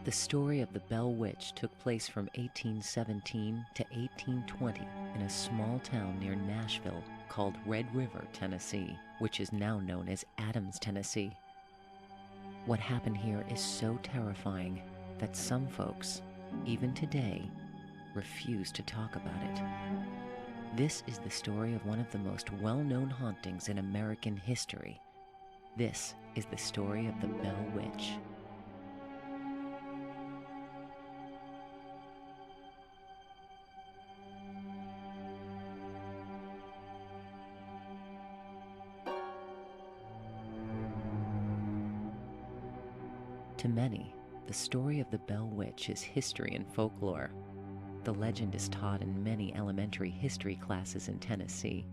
The story of the Bell Witch took place from 1817 to 1820 in a small town near Nashville called Red River, Tennessee, which is now known as Adams, Tennessee. What happened here is so terrifying that some folks, even today, refuse to talk about it. This is the story of one of the most well-known hauntings in American history. This is the story of the Bell Witch. To many, the story of the Bell Witch is history and folklore. The legend is taught in many elementary history classes in Tennessee.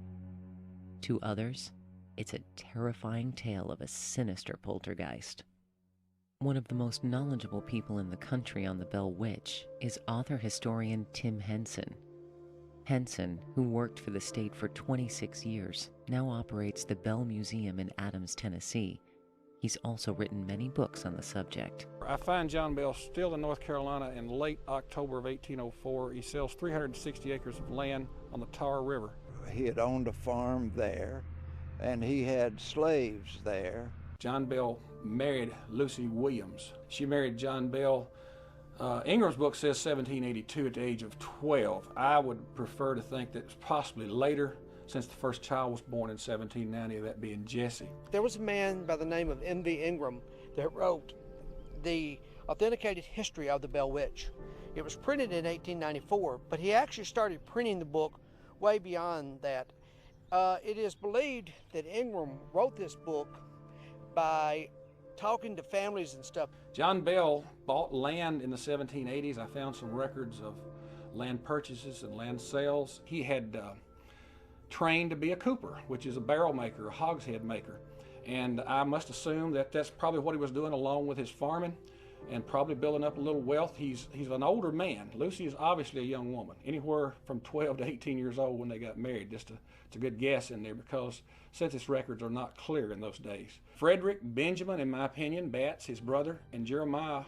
To others, it's a terrifying tale of a sinister poltergeist. One of the most knowledgeable people in the country on the Bell Witch is author-historian Tim Henson. Henson, who worked for the state for 26 years, now operates the Bell Museum in Adams, Tennessee. He's also written many books on the subject. I find John Bell still in North Carolina in late October of 1804. He sells 360 acres of land on the Tar River. He had owned a farm there, and he had slaves there. John Bell married Lucy Williams. She married John Bell. Ingram's book says 1782 at the age of 12. I would prefer to think that it's possibly later, since the first child was born in 1790, that being Jesse. There was a man by the name of M.V. Ingram that wrote the authenticated history of the Bell Witch. It was printed in 1894, but he actually started printing the book way beyond that. It is believed that Ingram wrote this book by talking to families and stuff. John Bell bought land in the 1780s. I found some records of land purchases and land sales. He had trained to be a cooper, which is a barrel maker, a hogshead maker. And I must assume that that's probably what he was doing along with his farming and probably building up a little wealth. He's an older man. Lucy is obviously a young woman, anywhere from 12 to 18 years old when they got married. It's a good guess in there because census records are not clear in those days. Frederick Benjamin, in my opinion, Batts, his brother, and Jeremiah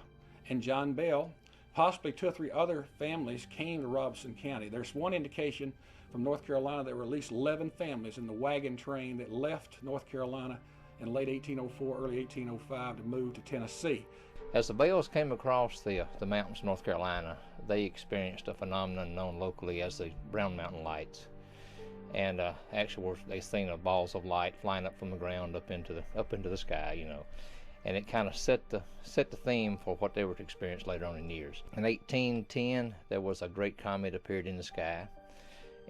and John Bell, possibly 2 or 3 other families came to Robeson County. There's one indication from North Carolina there were at least 11 families in the wagon train that left North Carolina in late 1804, early 1805 to move to Tennessee. As the Bells came across the mountains of North Carolina, they experienced a phenomenon known locally as the Brown Mountain Lights. And actually they seen the balls of light flying up from the ground up into the sky, you know. And it kind of set the theme for what they were to experience later on in years. In 1810, there was a great comet appeared in the sky,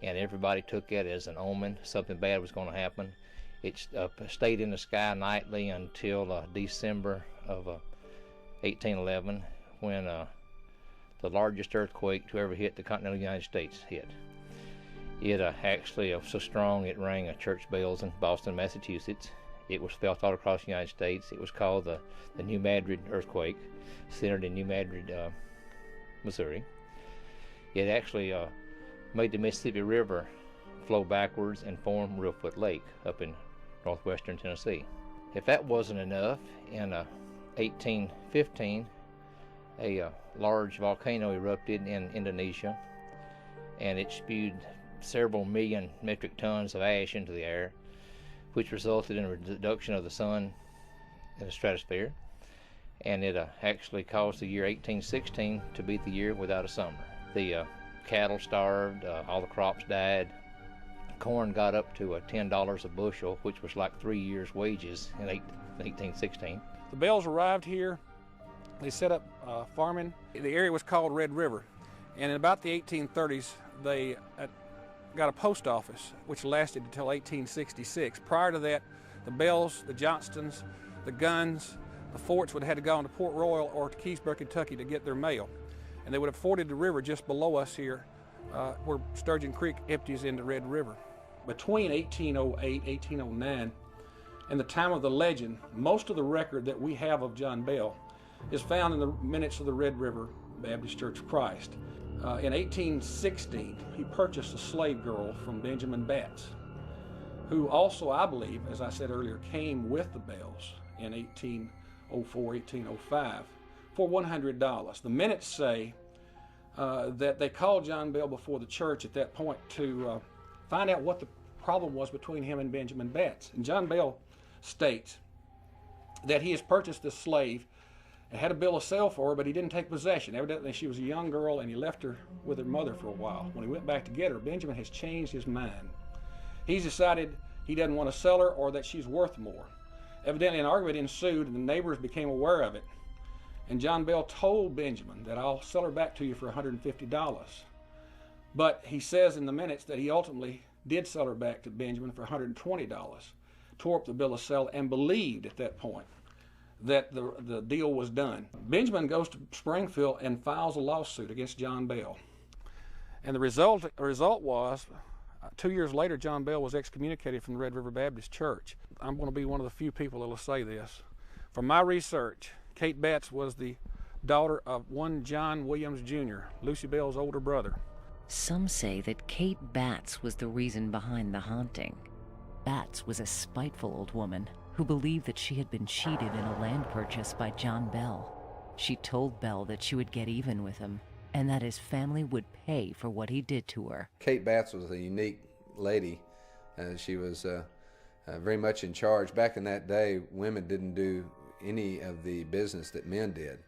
and everybody took it as an omen, something bad was going to happen. It stayed in the sky nightly until December of 1811, when the largest earthquake to ever hit the continental United States hit. It actually was so strong it rang church bells in Boston, Massachusetts. It was felt all across the United States. It was called the New Madrid earthquake, centered in New Madrid, Missouri. It actually made the Mississippi River flow backwards and form Reelfoot Lake up in northwestern Tennessee. If that wasn't enough, in 1815, a large volcano erupted in Indonesia, and it spewed several million metric tons of ash into the air, which resulted in a reduction of the sun in the stratosphere, and it actually caused the year 1816 to be the year without a summer. The cattle starved, all the crops died, corn got up to $10 a bushel, which was like 3 years' wages in 1816. The Bells arrived here. They set up farming. The area was called Red River, and in about the 1830s, they got a post office, which lasted until 1866. Prior to that, the Bells, the Johnstons, the Guns, the Forts would have had to go on to Port Royal or to Keysburg, Kentucky to get their mail. And they would have forded the river just below us here, where Sturgeon Creek empties into Red River. Between 1808, 1809, and the time of the legend, most of the record that we have of John Bell is found in the minutes of the Red River Baptist Church of Christ. In 1816, he purchased a slave girl from Benjamin Batts, who also, I believe, as I said earlier, came with the Bells in 1804, 1805 for $100. The minutes say that they called John Bell before the church at that point to find out what the problem was between him and Benjamin Batts. And John Bell states that he has purchased this slave and had a bill of sale for her, but he didn't take possession. Evidently she was a young girl and he left her with her mother for a while. When he went back to get her, Benjamin has changed his mind. He's decided he doesn't want to sell her or that she's worth more. Evidently an argument ensued and the neighbors became aware of it. And John Bell told Benjamin that I'll sell her back to you for $150. But he says in the minutes that he ultimately did sell her back to Benjamin for $120, tore up the bill of sale, and believed at that point that the deal was done. Benjamin goes to Springfield and files a lawsuit against John Bell. And the result was, 2 years later, John Bell was excommunicated from the Red River Baptist Church. I'm going to be one of the few people that will say this. From my research, Kate Batts was the daughter of one John Williams Jr., Lucy Bell's older brother. Some say that Kate Batts was the reason behind the haunting. Batts was a spiteful old woman who believed that she had been cheated in a land purchase by John Bell. She told Bell that she would get even with him and that his family would pay for what he did to her. Kate Batts was a unique lady. She was very much in charge. Back in that day, women didn't do any of the business that men did.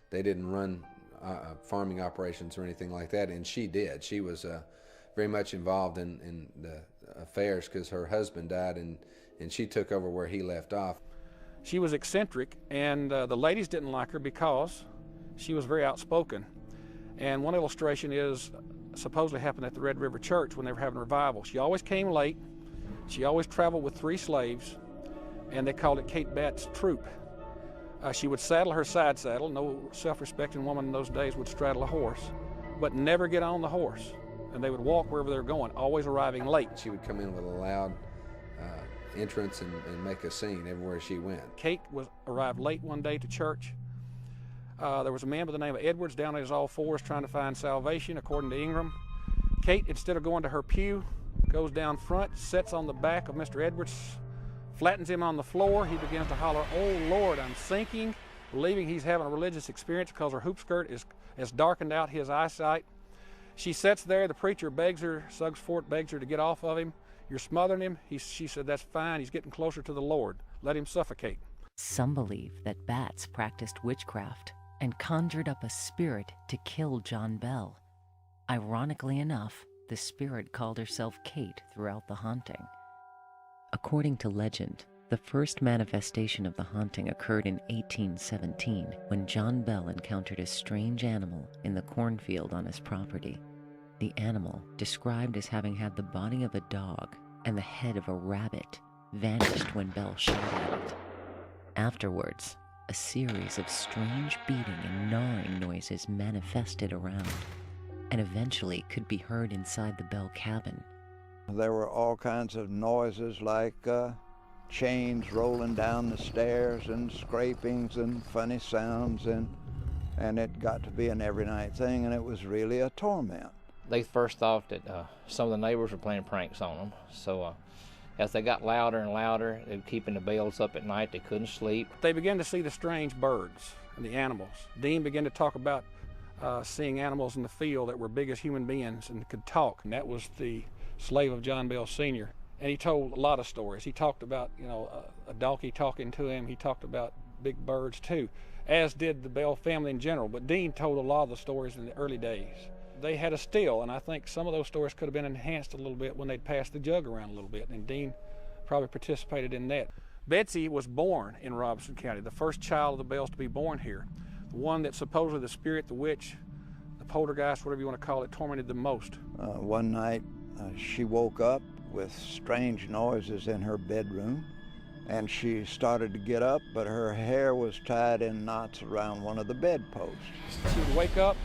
They didn't run farming operations or anything like that, and she did. She was very much involved in the affairs because her husband died, and she took over where he left off. She was eccentric, and the ladies didn't like her because she was very outspoken. And one illustration is supposedly happened at the Red River Church when they were having a revival. She always came late. She always traveled with 3 slaves, and they called it Kate Batts' troop. She would saddle her side saddle. No self-respecting woman in those days would straddle a horse, but never get on the horse. And they would walk wherever they were going, always arriving late. She would come in with a loud entrance and make a scene everywhere she went. Kate arrived late one day to church. There was a man by the name of Edwards down on his all fours trying to find salvation, according to Ingram. Kate, instead of going to her pew, goes down front, sits on the back of Mr. Edwards, flattens him on the floor. He begins to holler, "Oh Lord, I'm sinking," believing he's having a religious experience because her hoop skirt has darkened out his eyesight. She sits there. The preacher begs her, Suggs Fort begs her to get off of him. "You're smothering him." She said, "That's fine. He's getting closer to the Lord. Let him suffocate." Some believe that Batts practiced witchcraft and conjured up a spirit to kill John Bell. Ironically enough, the spirit called herself Kate throughout the haunting. According to legend, the first manifestation of the haunting occurred in 1817 when John Bell encountered a strange animal in the cornfield on his property. The animal, described as having had the body of a dog and the head of a rabbit, vanished when Bell shot at it. Afterwards, a series of strange beating and gnawing noises manifested around, and eventually could be heard inside the Bell cabin. There were all kinds of noises like chains rolling down the stairs and scrapings and funny sounds, and it got to be an every night thing, and it was really a torment. They first thought that some of the neighbors were playing pranks on them, so as they got louder and louder, they were keeping the bells up at night. They couldn't sleep. They began to see the strange birds and the animals. Dean began to talk about seeing animals in the field that were big as human beings and could talk, and that was the slave of John Bell Sr. And he told a lot of stories. He talked about, a donkey talking to him. He talked about big birds too, as did the Bell family in general. But Dean told a lot of the stories in the early days. They had a still, and I think some of those stories could have been enhanced a little bit when they'd passed the jug around a little bit, and Dean probably participated in that. Betsy was born in Robeson County, the first child of the Bells to be born here, the one that supposedly the spirit, the witch, the poltergeist, whatever you want to call it, tormented the most. One night she woke up with strange noises in her bedroom, and she started to get up, but her hair was tied in knots around one of the bedposts. She would wake up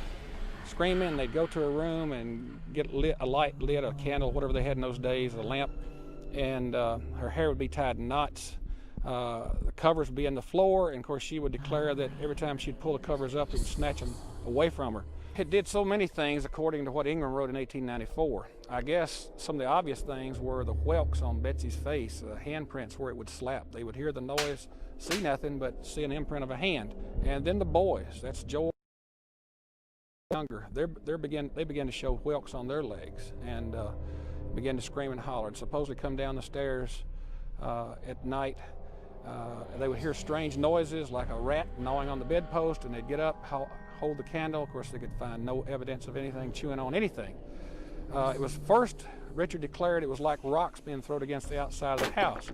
screaming. They'd go to her room and get a light lit, a candle, whatever they had in those days, a lamp, and her hair would be tied in knots. The covers would be in the floor, and of course she would declare that every time she'd pull the covers up, it would snatch them away from her. It did so many things according to what Ingram wrote in 1894. I guess some of the obvious things were the whelks on Betsy's face, the handprints where it would slap. They would hear the noise, see nothing but see an imprint of a hand. And then the boys, that's Joel younger, they began to show whelks on their legs and began to scream and holler. And supposedly come down the stairs at night. They would hear strange noises like a rat gnawing on the bedpost, and they'd get up, hold the candle. Of course, they could find no evidence of anything chewing on anything. It was first, Richard declared, it was like rocks being thrown against the outside of the house.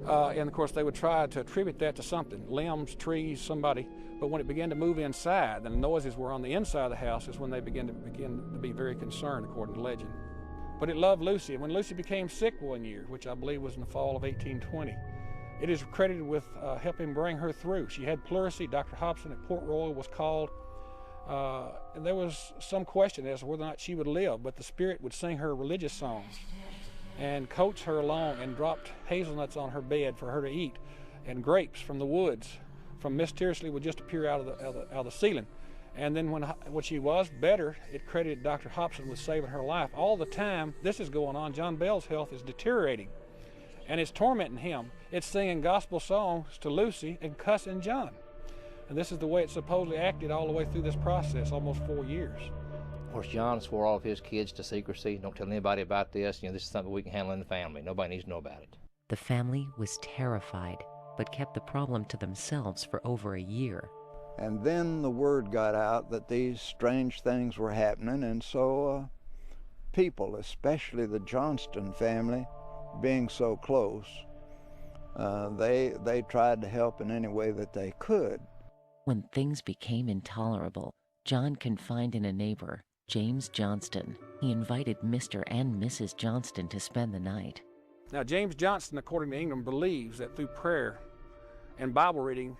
And of course, they would try to attribute that to something, limbs, trees, somebody. But when it began to move inside, and the noises were on the inside of the house, is when they began to be very concerned, according to legend. But it loved Lucy, and when Lucy became sick one year, which I believe was in the fall of 1820, it is credited with helping bring her through. She had pleurisy. Dr. Hobson at Port Royal was called, and there was some question as to whether or not she would live, but the Spirit would sing her religious songs and coax her along, and dropped hazelnuts on her bed for her to eat, and grapes from the woods from mysteriously would just appear out of the ceiling. And then when she was better, it credited Dr. Hobson with saving her life. All the time this is going on, John Bell's health is deteriorating, and it's tormenting him. It's singing gospel songs to Lucy and cussing John. And this is the way it supposedly acted all the way through this process, almost 4 years. Of course, John swore all of his kids to secrecy. Don't tell anybody about this. This is something we can handle in the family. Nobody needs to know about it. The family was terrified, but kept the problem to themselves for over a year. And then the word got out that these strange things were happening, and so people, especially the Johnston family, being so close, they tried to help in any way that they could. When things became intolerable, John confided in a neighbor, James Johnston. He invited Mr. and Mrs. Johnston to spend the night. Now, James Johnston, according to Ingram, believes that through prayer and Bible reading,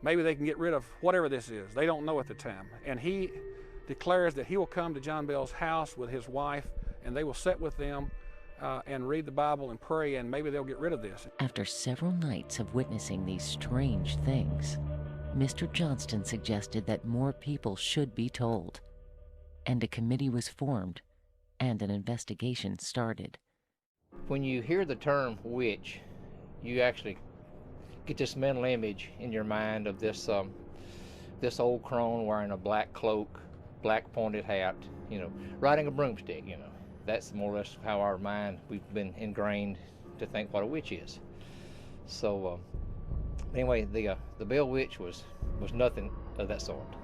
maybe they can get rid of whatever this is. They don't know at the time. And he declares that he will come to John Bell's house with his wife, and they will sit with them and read the Bible and pray, and maybe they'll get rid of this. After several nights of witnessing these strange things, Mr. Johnston suggested that more people should be told, and a committee was formed, and an investigation started. When you hear the term witch, you actually get this mental image in your mind of this old crone wearing a black cloak, black pointed hat, riding a broomstick, That's more or less how we've been ingrained to think what a witch is. So anyway, the Bell Witch was nothing of that sort.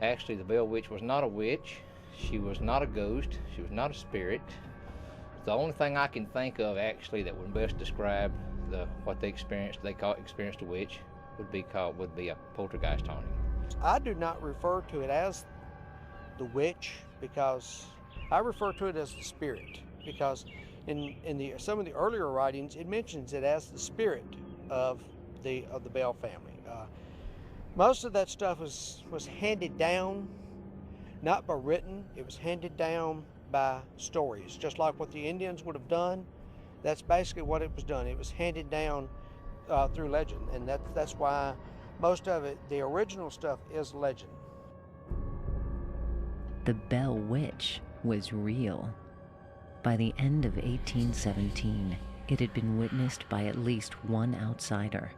Actually, the Bell Witch was not a witch. She was not a ghost. She was not a spirit. The only thing I can think of actually that would best describe what they experienced a witch, would be a poltergeist haunting. I do not refer to it as the witch, because I refer to it as the spirit, because in some of the earlier writings it mentions it as the spirit of the Bell family. Most of that stuff was handed down, not by written. It was handed down by stories, just like what the Indians would have done. That's basically what it was done. It was handed down through legend, and that's why most of it, the original stuff, is legend. The Bell Witch was real. By the end of 1817, it had been witnessed by at least one outsider.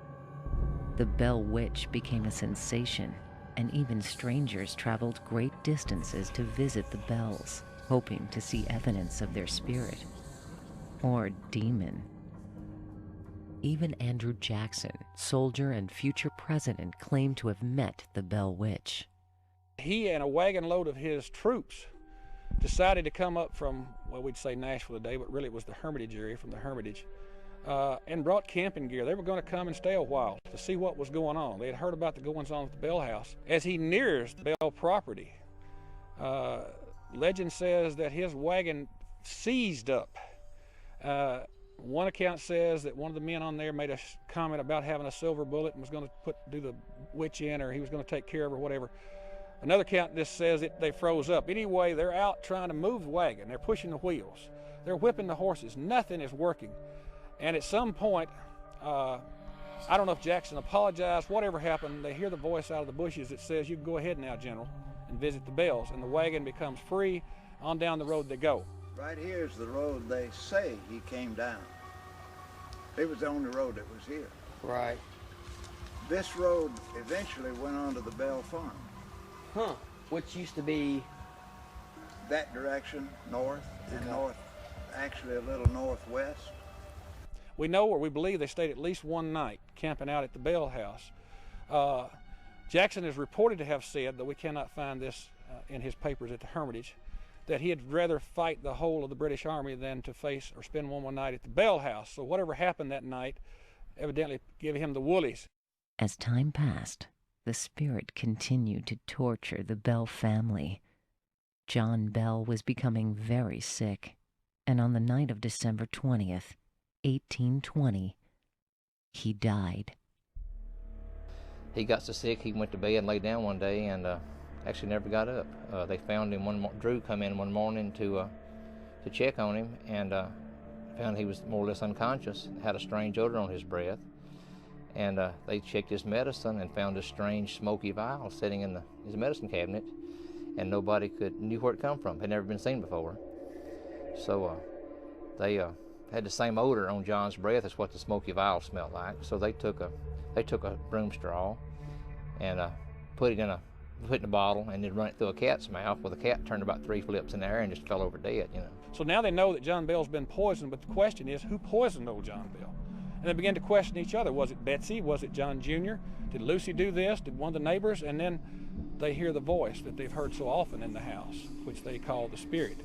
The Bell Witch became a sensation, and even strangers traveled great distances to visit the Bells, hoping to see evidence of their spirit or demon. Even Andrew Jackson, soldier and future president, claimed to have met the Bell Witch. He and a wagon load of his troops decided to come up from, well, we'd say Nashville today, but really it was the Hermitage area, from the Hermitage, and brought camping gear. They were going to come and stay a while to see what was going on. They had heard about the goings-on at the Bell house. As he nears the Bell property, legend says that his wagon seized up. One account says that one of the men on there made a comment about having a silver bullet and was going to do the witch in, or he was going to take care of her, whatever. Another account just says that they froze up. Anyway, they're out trying to move the wagon. They're pushing the wheels. They're whipping the horses. Nothing is working. And at some point, I don't know if Jackson apologized, whatever happened, they hear the voice out of the bushes that says, "You can go ahead now, General." and visit the Bells, and the wagon becomes free. On down the road they go. Right here's the road they say he came down. It was the only road that was here. Right. This road eventually went on to the Bell Farm. Huh. Which used to be that direction, north, and Okay. north, actually a little northwest. We know, or we believe, they stayed at least one night camping out at the Bell House. Jackson is reported to have said, though we cannot find this in his papers at the Hermitage, that he had rather fight the whole of the British Army than to face or spend one more night at the Bell House. So whatever happened that night evidently gave him the woolies. As time passed, the spirit continued to torture the Bell family. John Bell was becoming very sick, and on the night of December 20th, 1820, he died. He got so sick he went to bed and lay down one day and actually never got up. They found him Drew come in one morning to check on him and found he was more or less unconscious, had a strange odor on his breath. And they checked his medicine and found a strange smoky vial sitting in his medicine cabinet, and nobody knew where it come from. Had never been seen before. So they had the same odor on John's breath as what the smoky vial smelled like. So they took a broom straw and put it in a bottle and then run it through a cat's mouth. Well, the cat turned about 3 flips in the air and just fell over dead. So now they know that John Bell's been poisoned, but the question is, who poisoned old John Bell? And they began to question each other. Was it Betsy? Was it John Jr.? Did Lucy do this? Did one of the neighbors? And then they hear the voice that they've heard so often in the house, which they call the spirit.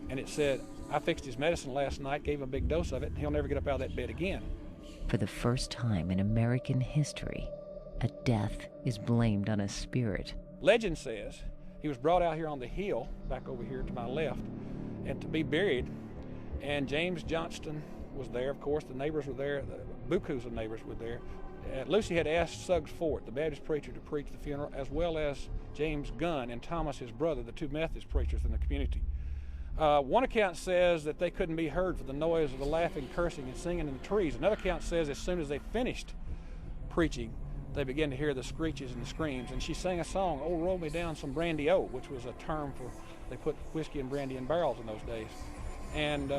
And it said, I fixed his medicine last night, gave him a big dose of it, and he'll never get up out of that bed again. For the first time in American history, a death is blamed on a spirit. Legend says he was brought out here on the hill, back over here to my left, and to be buried. And James Johnston was there, of course. The neighbors were there. The bukus of neighbors were there. Lucy had asked Suggs Fort, the Baptist preacher, to preach the funeral, as well as James Gunn and Thomas, his brother, the two Methodist preachers in the community. One account says that they couldn't be heard for the noise of the laughing, cursing, and singing in the trees. Another account says as soon as they finished preaching, they began to hear the screeches and the screams. And she sang a song, "Oh, Roll Me Down Some Brandy-O," which was a term for, they put whiskey and brandy in barrels in those days, and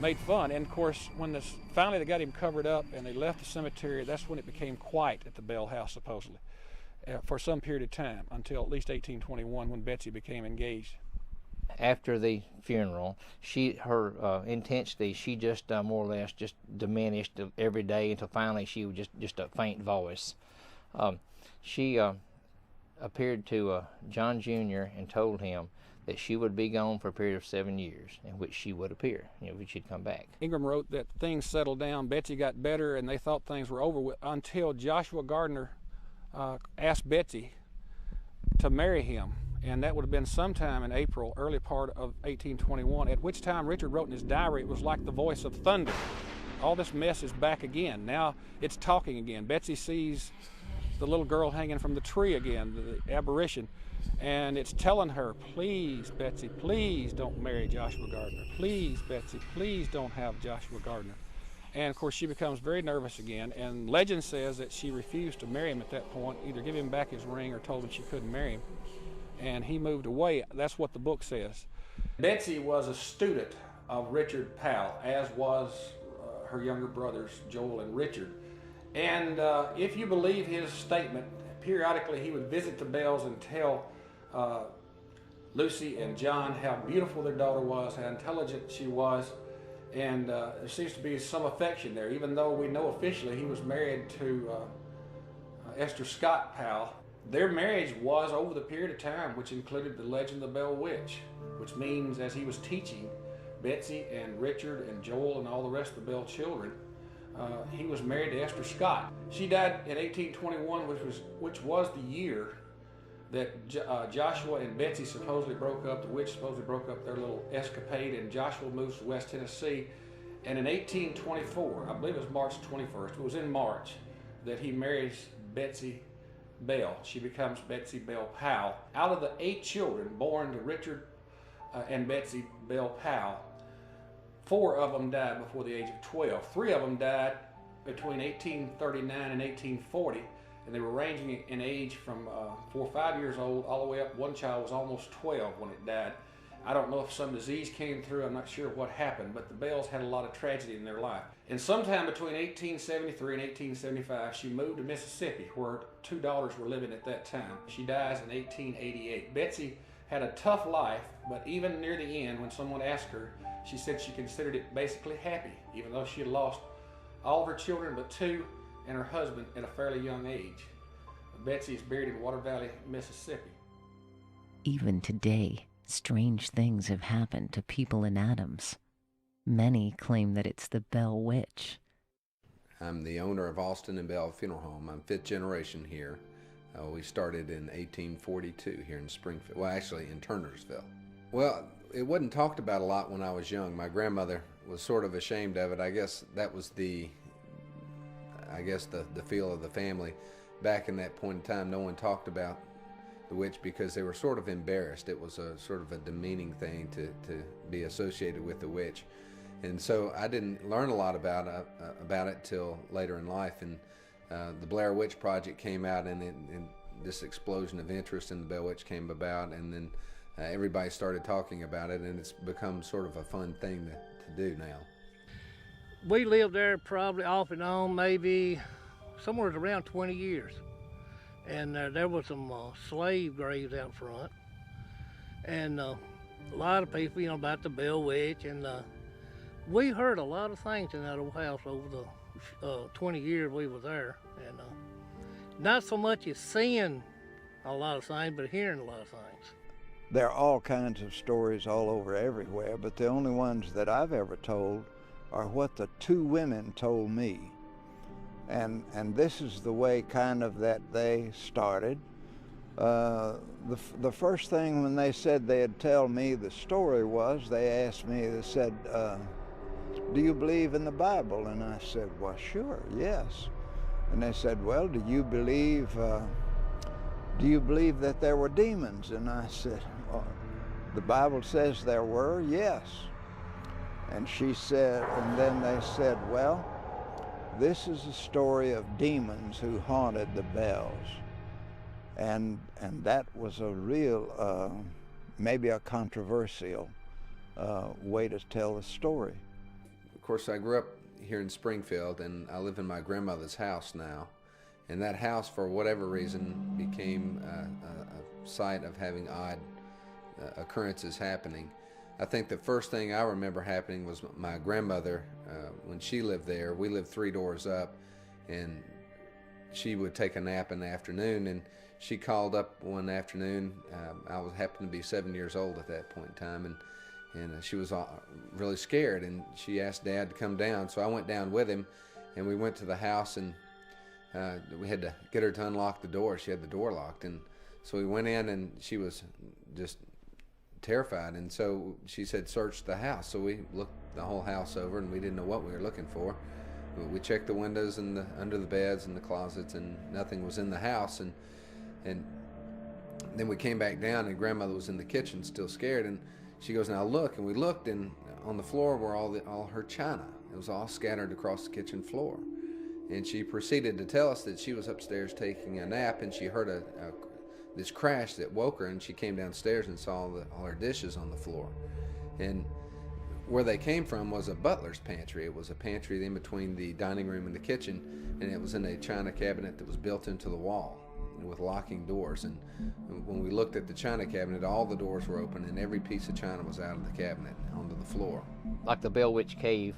made fun. And of course, when finally they got him covered up and they left the cemetery, that's when it became quiet at the Bell House, supposedly, for some period of time, until at least 1821, when Betsy became engaged. After the funeral, her intensity, she just more or less just diminished every day until finally she was just a faint voice. She appeared to John Jr. and told him that she would be gone for a period of 7 years, in which she would appear, which she'd come back. Ingram wrote that things settled down, Betsy got better, and they thought things were over with, until Joshua Gardner asked Betsy to marry him. And that would have been sometime in April, early part of 1821, at which time Richard wrote in his diary, it was like the voice of thunder. All this mess is back again. Now it's talking again. Betsy sees the little girl hanging from the tree again, the apparition, and it's telling her, please, Betsy, please don't marry Joshua Gardner. Please, Betsy, please don't have Joshua Gardner. And of course she becomes very nervous again, and legend says that she refused to marry him at that point, either give him back his ring or told him she couldn't marry him. And he moved away. That's what the book says. Betsy was a student of Richard Powell, as was her younger brothers, Joel and Richard. And if you believe his statement, periodically he would visit the Bells and tell Lucy and John how beautiful their daughter was, how intelligent she was, and there seems to be some affection there, even though we know officially he was married to Esther Scott Powell. Their marriage was over the period of time which included the legend of the Bell Witch, which means as he was teaching Betsy and Richard and Joel and all the rest of the Bell children, he was married to Esther Scott. She died in 1821, which was the year that Joshua and Betsy supposedly broke up. The witch supposedly broke up their little escapade, and Joshua moves to West Tennessee. And in 1824, I believe it was March 21st, it was in March, that he marries Betsy Bell. She becomes Betsy Bell Powell. Out of the 8 children born to Richard and Betsy Bell Powell, 4 of them died before the age of 12. 3 of them died between 1839 and 1840, and they were ranging in age from 4 or 5 years old all the way up. One child was almost 12 when it died. I don't know if some disease came through, I'm not sure what happened, but the Bells had a lot of tragedy in their life. And sometime between 1873 and 1875, she moved to Mississippi, where 2 daughters were living at that time. She dies in 1888. Betsy had a tough life, but even near the end, when someone asked her, she said she considered it basically happy, even though she had lost all of her children but 2 and her husband at a fairly young age. Betsy is buried in Water Valley, Mississippi. Even today, strange things have happened to people in Adams. Many claim that it's the Bell Witch. I'm the owner of Austin and Bell Funeral Home. I'm 5th generation here. We started in 1842 here in Springfield. Well, actually in Turnersville. Well, it wasn't talked about a lot when I was young. My grandmother was sort of ashamed of it. I guess that was the feel of the family. Back in that point in time, no one talked about the witch because they were sort of embarrassed. It was a sort of a demeaning thing to be associated with the witch. And so I didn't learn a lot about it till later in life. And the Blair Witch Project came out, and this explosion of interest in the Bell Witch came about, and then everybody started talking about it, and it's become sort of a fun thing to do now. We lived there probably off and on maybe somewhere around 20 years. And there was some slave graves out front. And a lot of people, about the Bell Witch. And we heard a lot of things in that old house over the 20 years we were there. And not so much as seeing a lot of things, but hearing a lot of things. There are all kinds of stories all over everywhere, but the only ones that I've ever told are what the 2 women told me. And this is the way kind of that they started. The first thing when they said they'd tell me the story was, they asked me, they said, do you believe in the Bible? And I said, well, sure, yes. And they said, well, do you believe that there were demons? And I said, oh, the Bible says there were, yes. And she said, and then they said, well, this is a story of demons who haunted the Bells. And that was a real, maybe a controversial way to tell the story. Of course, I grew up here in Springfield, and I live in my grandmother's house now. And that house, for whatever reason, became a site of having odd occurrences happening. I think the first thing I remember happening was my grandmother, when she lived there. We lived 3 doors up, and she would take a nap in the afternoon, and she called up one afternoon. I happened to be 7 years old at that point in time, and she was really scared, and she asked Dad to come down. So I went down with him, and we went to the house, and we had to get her to unlock the door. She had the door locked, and so we went in, and she was just terrified, and so she said, search the house. So we looked the whole house over, and we didn't know what we were looking for. We checked the windows and under the beds and the closets, and nothing was in the house. And then we came back down, and Grandmother was in the kitchen still scared, and she goes, now look. And we looked, and on the floor were all her china. It was all scattered across the kitchen floor. And she proceeded to tell us that she was upstairs taking a nap, and she heard this crash that woke her, and she came downstairs and saw all her dishes on the floor. And where they came from was a butler's pantry. It was a pantry in between the dining room and the kitchen, and it was in a china cabinet that was built into the wall with locking doors. And when we looked at the china cabinet, all the doors were open, and every piece of china was out of the cabinet onto the floor. Like the Bell Witch Cave,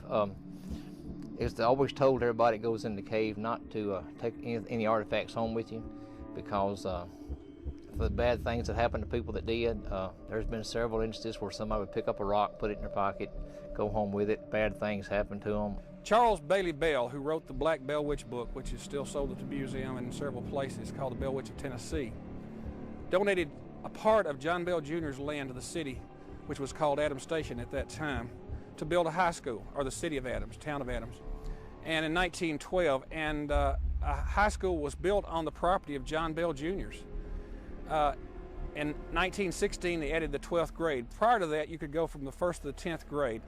it's always told everybody that goes in the cave not to take any artifacts home with you, because for the bad things that happened to people that did, there's been several instances where somebody would pick up a rock, put it in their pocket, go home with it. Bad things happened to them. Charles Bailey Bell, who wrote the Black Bell Witch book, which is still sold at the museum and in several places, called the Bell Witch of Tennessee, donated a part of John Bell Jr.'s land to the city, which was called Adams Station at that time, to build a high school, or the city of Adams, town of Adams. And in 1912, a high school was built on the property of John Bell Jr.'s. In 1916, they added the 12th grade. Prior to that, you could go from the 1st to the 10th grade.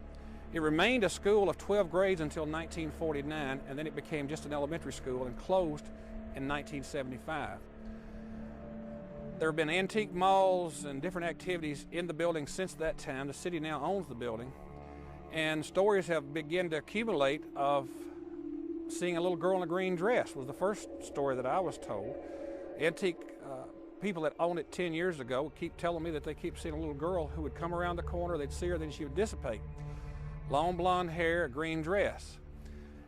It remained a school of 12 grades until 1949, and then it became just an elementary school and closed in 1975. There have been antique malls and different activities in the building since that time. The city now owns the building, and stories have begun to accumulate of seeing a little girl in a green dress was the first story that I was told. Antique people that owned it 10 years ago keep telling me that they keep seeing a little girl who would come around the corner, they'd see her, then she would dissipate. Long blonde hair, a green dress.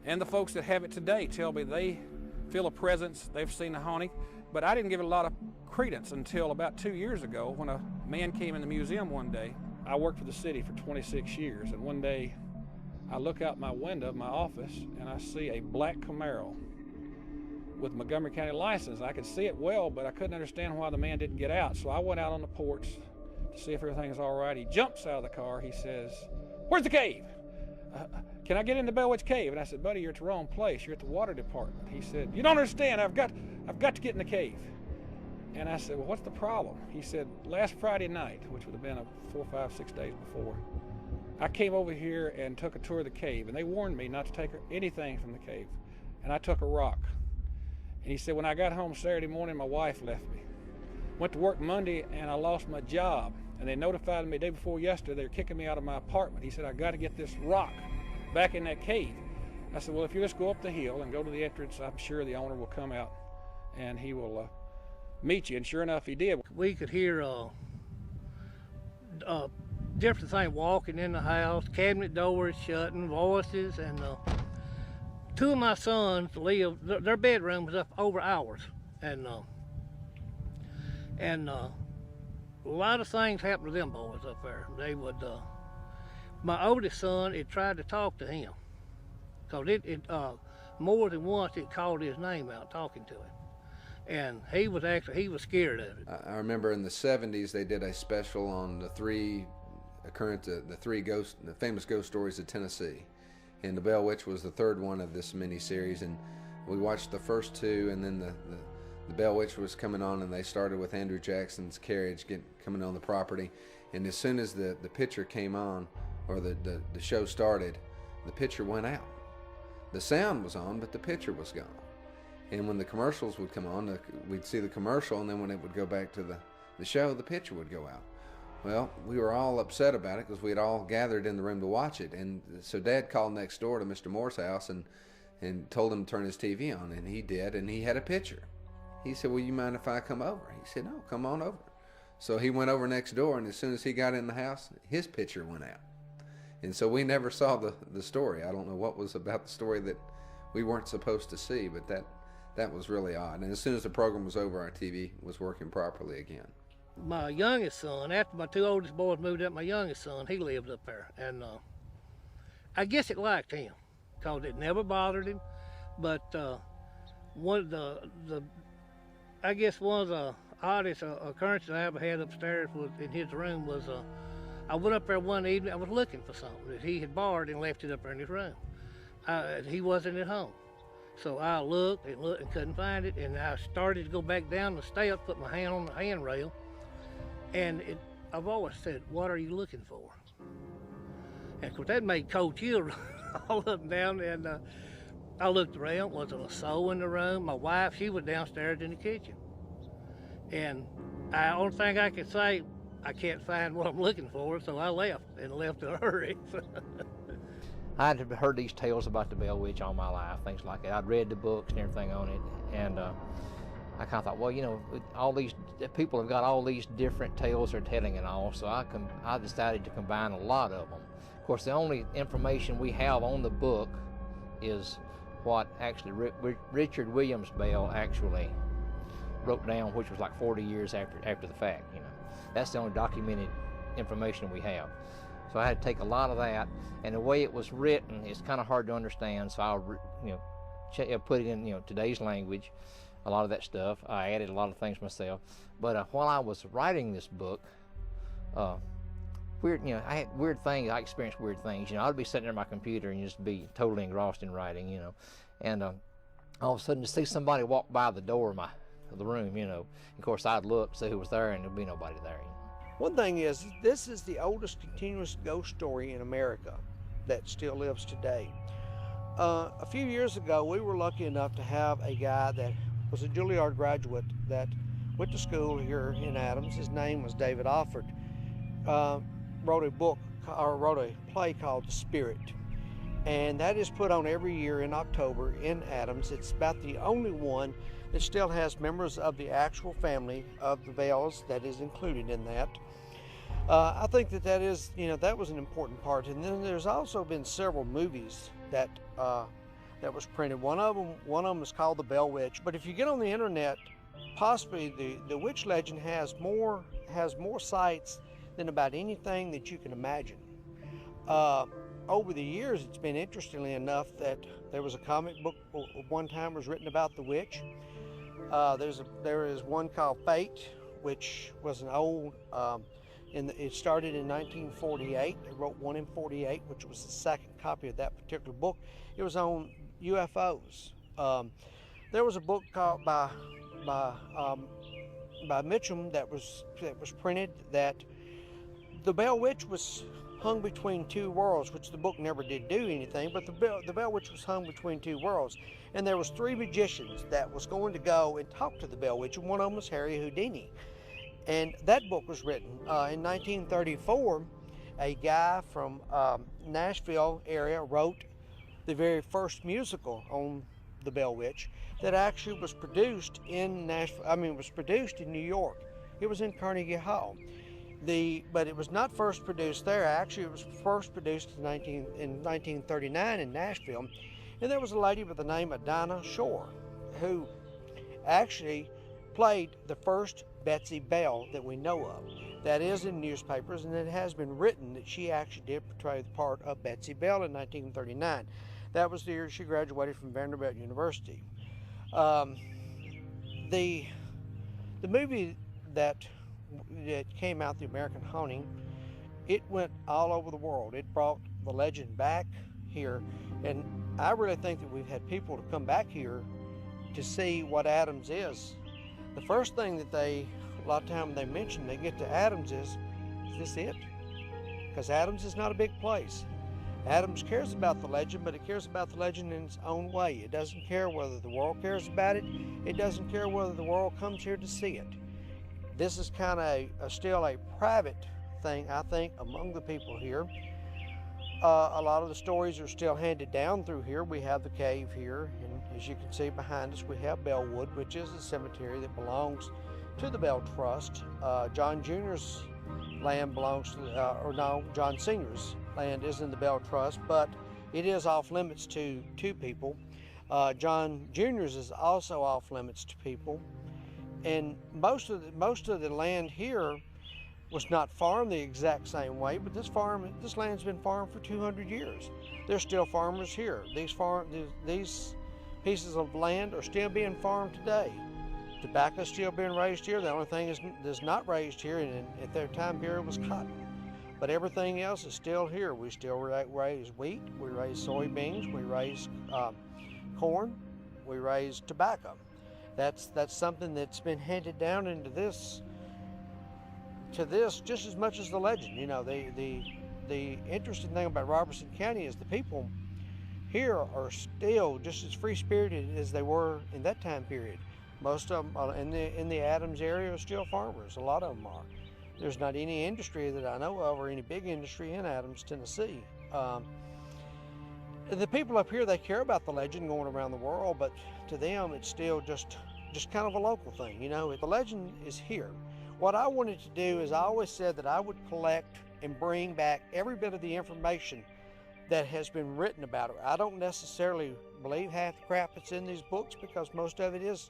And the folks that have it today tell me they feel a presence, they've seen a haunting, but I didn't give it a lot of credence until about 2 years ago when a man came in the museum one day. I worked for the city for 26 years, and one day I look out my window of my office and I see a black Camaro with Montgomery County license. I could see it well, but I couldn't understand why the man didn't get out. So I went out on the porch to see if everything was all right. He jumps out of the car. He says, "Where's the cave? Can I get in the Bell Witch Cave?" And I said, "Buddy, you're at the wrong place. You're at the water department." He said, "You don't understand. I've got to get in the cave." And I said, "Well, what's the problem?" He said, "Last Friday night," which would have been 4, 5, 6 days before, "I came over here and took a tour of the cave, and they warned me not to take anything from the cave. And I took a rock." And he said, "When I got home Saturday morning, my wife left me. Went to work Monday, and I lost my job. And they notified me the day before yesterday they were kicking me out of my apartment." He said, "I got to get this rock back in that cave." I said, "Well, if you just go up the hill and go to the entrance, I'm sure the owner will come out and he will meet you." And sure enough, he did. We could hear different things walking in the house, cabinet doors shutting, voices, and two of my sons live, their bedroom was up over ours, and a lot of things happened to them boys up there. They would, my oldest son, it tried to talk to him, because it more than once it called his name out talking to him, and he was scared of it. I remember in the 70s they did a special on the three famous ghost stories of Tennessee, and the Bell Witch was the third one of this mini-series, and we watched the first two, and then the Bell Witch was coming on, and they started with Andrew Jackson's carriage coming on the property, and as soon as the picture came on, or the show started, the picture went out. The sound was on, but the picture was gone. And when the commercials would come on, we'd see the commercial, and then when it would go back to the show, the picture would go out. Well, we were all upset about it because we had all gathered in the room to watch it. And so Dad called next door to Mr. Moore's house and told him to turn his TV on, and he did, and he had a picture. He said, "Well, you mind if I come over?" He said, "No, come on over." So he went over next door, and as soon as he got in the house, his picture went out. And so we never saw the story. I don't know what was about the story that we weren't supposed to see, but that was really odd. And as soon as the program was over, our TV was working properly again. My youngest son, after my two oldest boys moved up, my youngest son, he lived up there, and I guess it liked him, because it never bothered him. But one of the oddest occurrences I ever had upstairs was in his room was I went up there one evening. I was looking for something that he had borrowed and left it up there in his room. He wasn't at home, so I looked and couldn't find it, and I started to go back down the steps, put my hand on the handrail. And I've always said, "What are you looking for?" And of course that made cold chills all up and down. And I looked around, wasn't a soul in the room. My wife, she was downstairs in the kitchen. And the only thing I could say, I can't find what I'm looking for, so I left in a hurry. I had heard these tales about the Bell Witch all my life, things like that. I'd read the books and everything on it, and I kind of thought, well, you know, all these people have got all these different tales they're telling and all, so I decided to combine a lot of them. Of course, the only information we have on the book is what actually Richard Williams Bell actually wrote down, which was like 40 years after the fact. You know, that's the only documented information we have. So I had to take a lot of that, and the way it was written is kind of hard to understand. So I'll put it in today's language. A lot of that stuff. I added a lot of things myself. But while I was writing this book, I had weird things. I experienced weird things. I'd be sitting there at my computer and just be totally engrossed in writing. And all of a sudden, to see somebody walk by the door of the room. Of course, I'd look, see who was there, and there'd be nobody there. One thing is, this is the oldest continuous ghost story in America that still lives today. A few years ago, we were lucky enough to have a guy that was a Juilliard graduate that went to school here in Adams. His name was David Alford. Wrote a play called The Spirit. And that is put on every year in October in Adams. It's about the only one that still has members of the actual family of the Bells that is included in that. I think that is, that was an important part. And then there's also been several movies that was printed. One of them is called The Bell Witch. But if you get on the internet, possibly the witch legend has more sites than about anything that you can imagine. Over the years, it's been interestingly enough that there was a comic book one time was written about the witch. There is one called Fate, which was an old. It started in 1948. They wrote one in 48, which was the second copy of that particular book. It was on UFOs. There was a book called by Mitchum that was printed that the Bell Witch was hung between two worlds, which the book never did do anything, but the Bell Witch was hung between two worlds. And there was three magicians that was going to go and talk to the Bell Witch, and one of them was Harry Houdini. And that book was written in 1934. A guy from Nashville area wrote the very first musical on the Bell Witch that actually was produced in was produced in New York. It was in Carnegie Hall. But it was not first produced there. Actually, it was first produced in 1939 in Nashville. And there was a lady by the name of Dinah Shore who actually played the first Betsy Bell that we know of. That is in newspapers, and it has been written that she actually did portray the part of Betsy Bell in 1939. That was the year she graduated from Vanderbilt University. The movie that came out, The American Haunting, it went all over the world. It brought the legend back here, and I really think that we've had people to come back here to see what Adams is. The first thing that a lot of times they mention, they get to Adams is this it? Because Adams is not a big place. Adams cares about the legend, but it cares about the legend in its own way. It doesn't care whether the world cares about it. It doesn't care whether the world comes here to see it. This is kind of still a private thing, I think, among the people here. A lot of the stories are still handed down through here. We have the cave here, and as you can see behind us, we have Bellwood, which is a cemetery that belongs to the Bell Trust. John Jr.'s land belongs to, John Sr.'s land is in the Bell Trust, but it is off limits to people. John Jr.'s is also off limits to people. And most of the land here was not farmed the exact same way, but this land's been farmed for 200 years. There's still farmers here. These pieces of land are still being farmed today. Tobacco's still being raised here. The only thing that's not raised here at their time period was cotton. But everything else is still here. We still raise wheat, we raise soybeans, we raise corn, we raise tobacco. That's something that's been handed down into this just as much as the legend. The interesting thing about Robertson County is the people here are still just as free-spirited as they were in that time period. Most of them in the Adams area are still farmers. A lot of them are. There's not any industry that I know of or any big industry in Adams, Tennessee. The people up here, they care about the legend going around the world, but to them it's still just kind of a local thing. The legend is here. What I wanted to do is I always said that I would collect and bring back every bit of the information that has been written about it. I don't necessarily believe half the crap that's in these books because most of it's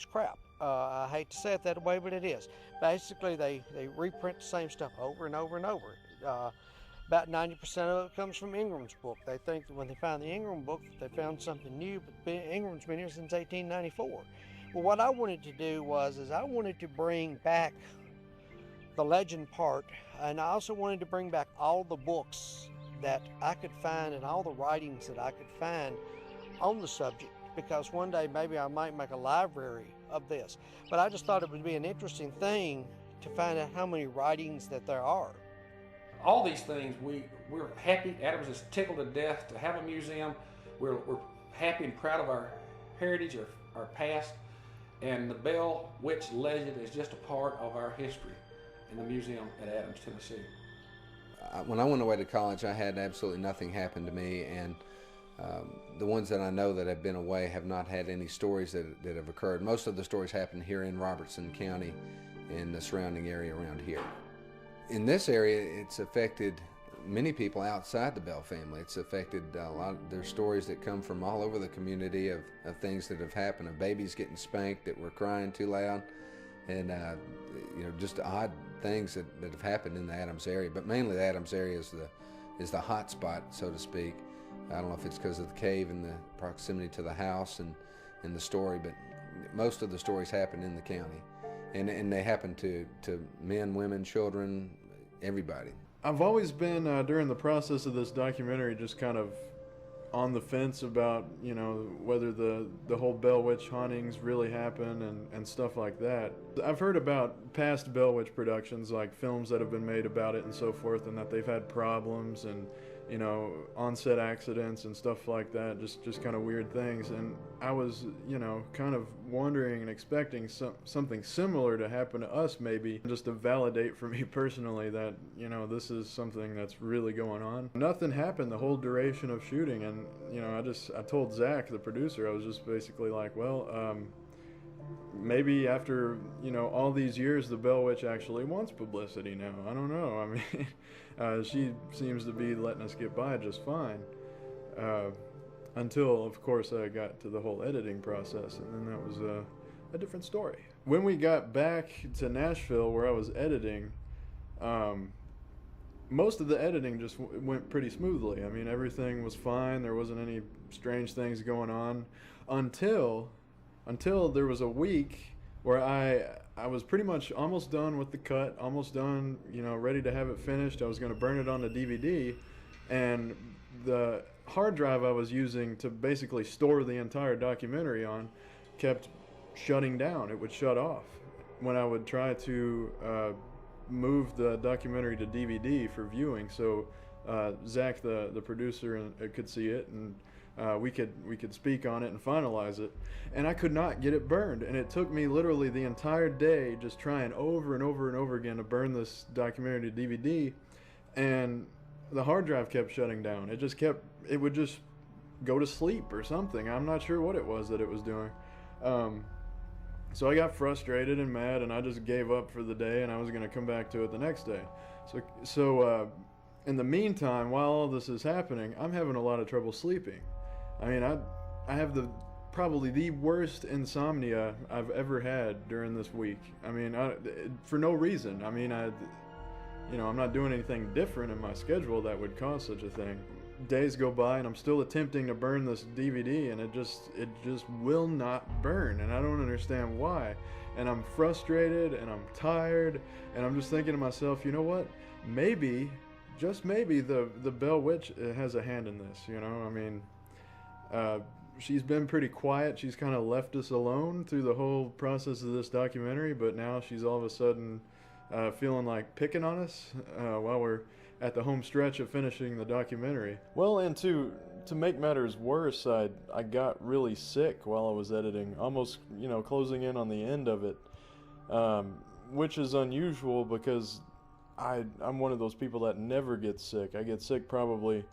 crap. I hate to say it that way, but it is. Basically, they reprint the same stuff over and over and over. About 90% of it comes from Ingram's book. They think that when they find the Ingram book, they found something new, but Ingram's been here since 1894. Well, what I wanted to do was I wanted to bring back the legend part, and I also wanted to bring back all the books that I could find and all the writings that I could find on the subject, because one day maybe I might make a library of this. But I just thought it would be an interesting thing to find out how many writings that there are. All these things, we're happy. Adams is tickled to death to have a museum. We're happy and proud of our heritage, our past, and the Bell Witch legend is just a part of our history in the museum at Adams, Tennessee. When I went away to college, I had absolutely nothing happen to me, and the ones that I know that have been away have not had any stories that have occurred. Most of the stories happen here in Robertson County and the surrounding area around here. In this area, it's affected many people outside the Bell family. It's affected a lot. There's stories that come from all over the community of things that have happened, of babies getting spanked that were crying too loud, and just odd things that have happened in the Adams area. But mainly the Adams area is the hot spot, so to speak. I don't know if it's because of the cave and the proximity to the house and the story, but most of the stories happen in the county, and they happen to men, women, children, everybody. I've always been, during the process of this documentary, just kind of on the fence about, whether the whole Bell Witch hauntings really happen and stuff like that. I've heard about past Bell Witch productions, like films that have been made about it and so forth, and that they've had problems and, on-set accidents and stuff like that, just kind of weird things. And I was, kind of wondering and expecting something similar to happen to us, maybe, just to validate for me personally that, this is something that's really going on. Nothing happened the whole duration of shooting, and, I told Zach, the producer, I was just basically like, well, maybe after, all these years, the Bell Witch actually wants publicity now. I don't know. I mean, she seems to be letting us get by just fine. Until, of course, I got to the whole editing process, and then that was a different story. When we got back to Nashville, where I was editing, most of the editing just went pretty smoothly. I mean, everything was fine. There wasn't any strange things going on until there was a week where I was pretty much almost done with the cut, almost done, ready to have it finished. I was going to burn it on the DVD, and the hard drive I was using to basically store the entire documentary on kept shutting down. It would shut off when I would try to move the documentary to DVD for viewing, so Zach, the producer, could see it, and we could speak on it and finalize it. And I could not get it burned, and it took me literally the entire day just trying over and over and over again to burn this documentary to DVD, and the hard drive kept shutting down. It would just go to sleep or something. I'm not sure what it was that it was doing. So I got frustrated and mad, and I just gave up for the day, and I was going to come back to it the next day. So in the meantime, while all this is happening, I'm having a lot of trouble sleeping. I mean, I have probably the worst insomnia I've ever had during this week. I mean, for no reason. I mean, I'm not doing anything different in my schedule that would cause such a thing. Days go by and I'm still attempting to burn this DVD, and it just will not burn, and I don't understand why. And I'm frustrated and I'm tired, and I'm just thinking to myself, you know what? Maybe, just maybe, the Bell Witch has a hand in this. I mean, she's been pretty quiet. She's kind of left us alone through the whole process of this documentary, but now she's all of a sudden feeling like picking on us while we're at the home stretch of finishing the documentary. Well, and to make matters worse, I got really sick while I was editing, almost, closing in on the end of it, which is unusual because I'm one of those people that never gets sick. I get sick probably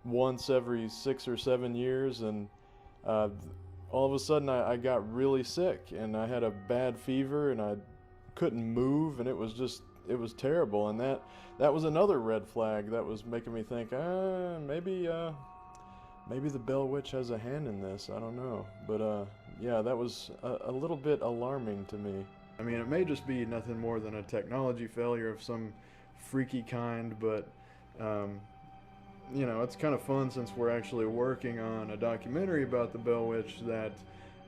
once every 6 or 7 years, and all of a sudden I got really sick, and I had a bad fever, and I couldn't move, and it was terrible. And that was another red flag that was making me think, maybe the Bell Witch has a hand in this. I don't know, but yeah, that was a little bit alarming to me. I mean, it may just be nothing more than a technology failure of some freaky kind, but it's kind of fun, since we're actually working on a documentary about the Bell Witch, that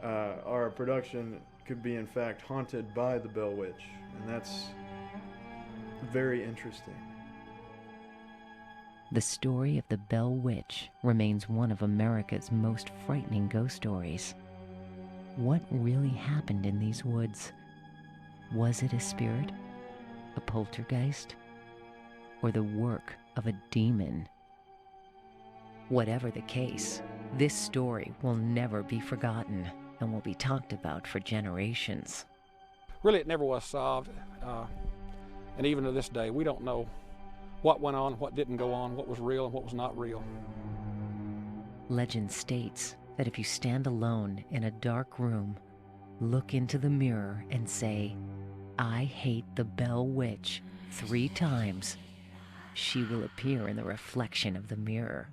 our production could be in fact haunted by the Bell Witch, and that's very interesting. The story of the Bell Witch remains one of America's most frightening ghost stories. What really happened in these woods? Was it a spirit, a poltergeist, or the work of a demon? Whatever the case, this story will never be forgotten and will be talked about for generations. Really, it never was solved. And even to this day, we don't know what went on, what didn't go on, what was real and what was not real. Legend states that if you stand alone in a dark room, look into the mirror and say, "I hate the Bell Witch," 3 times, she will appear in the reflection of the mirror.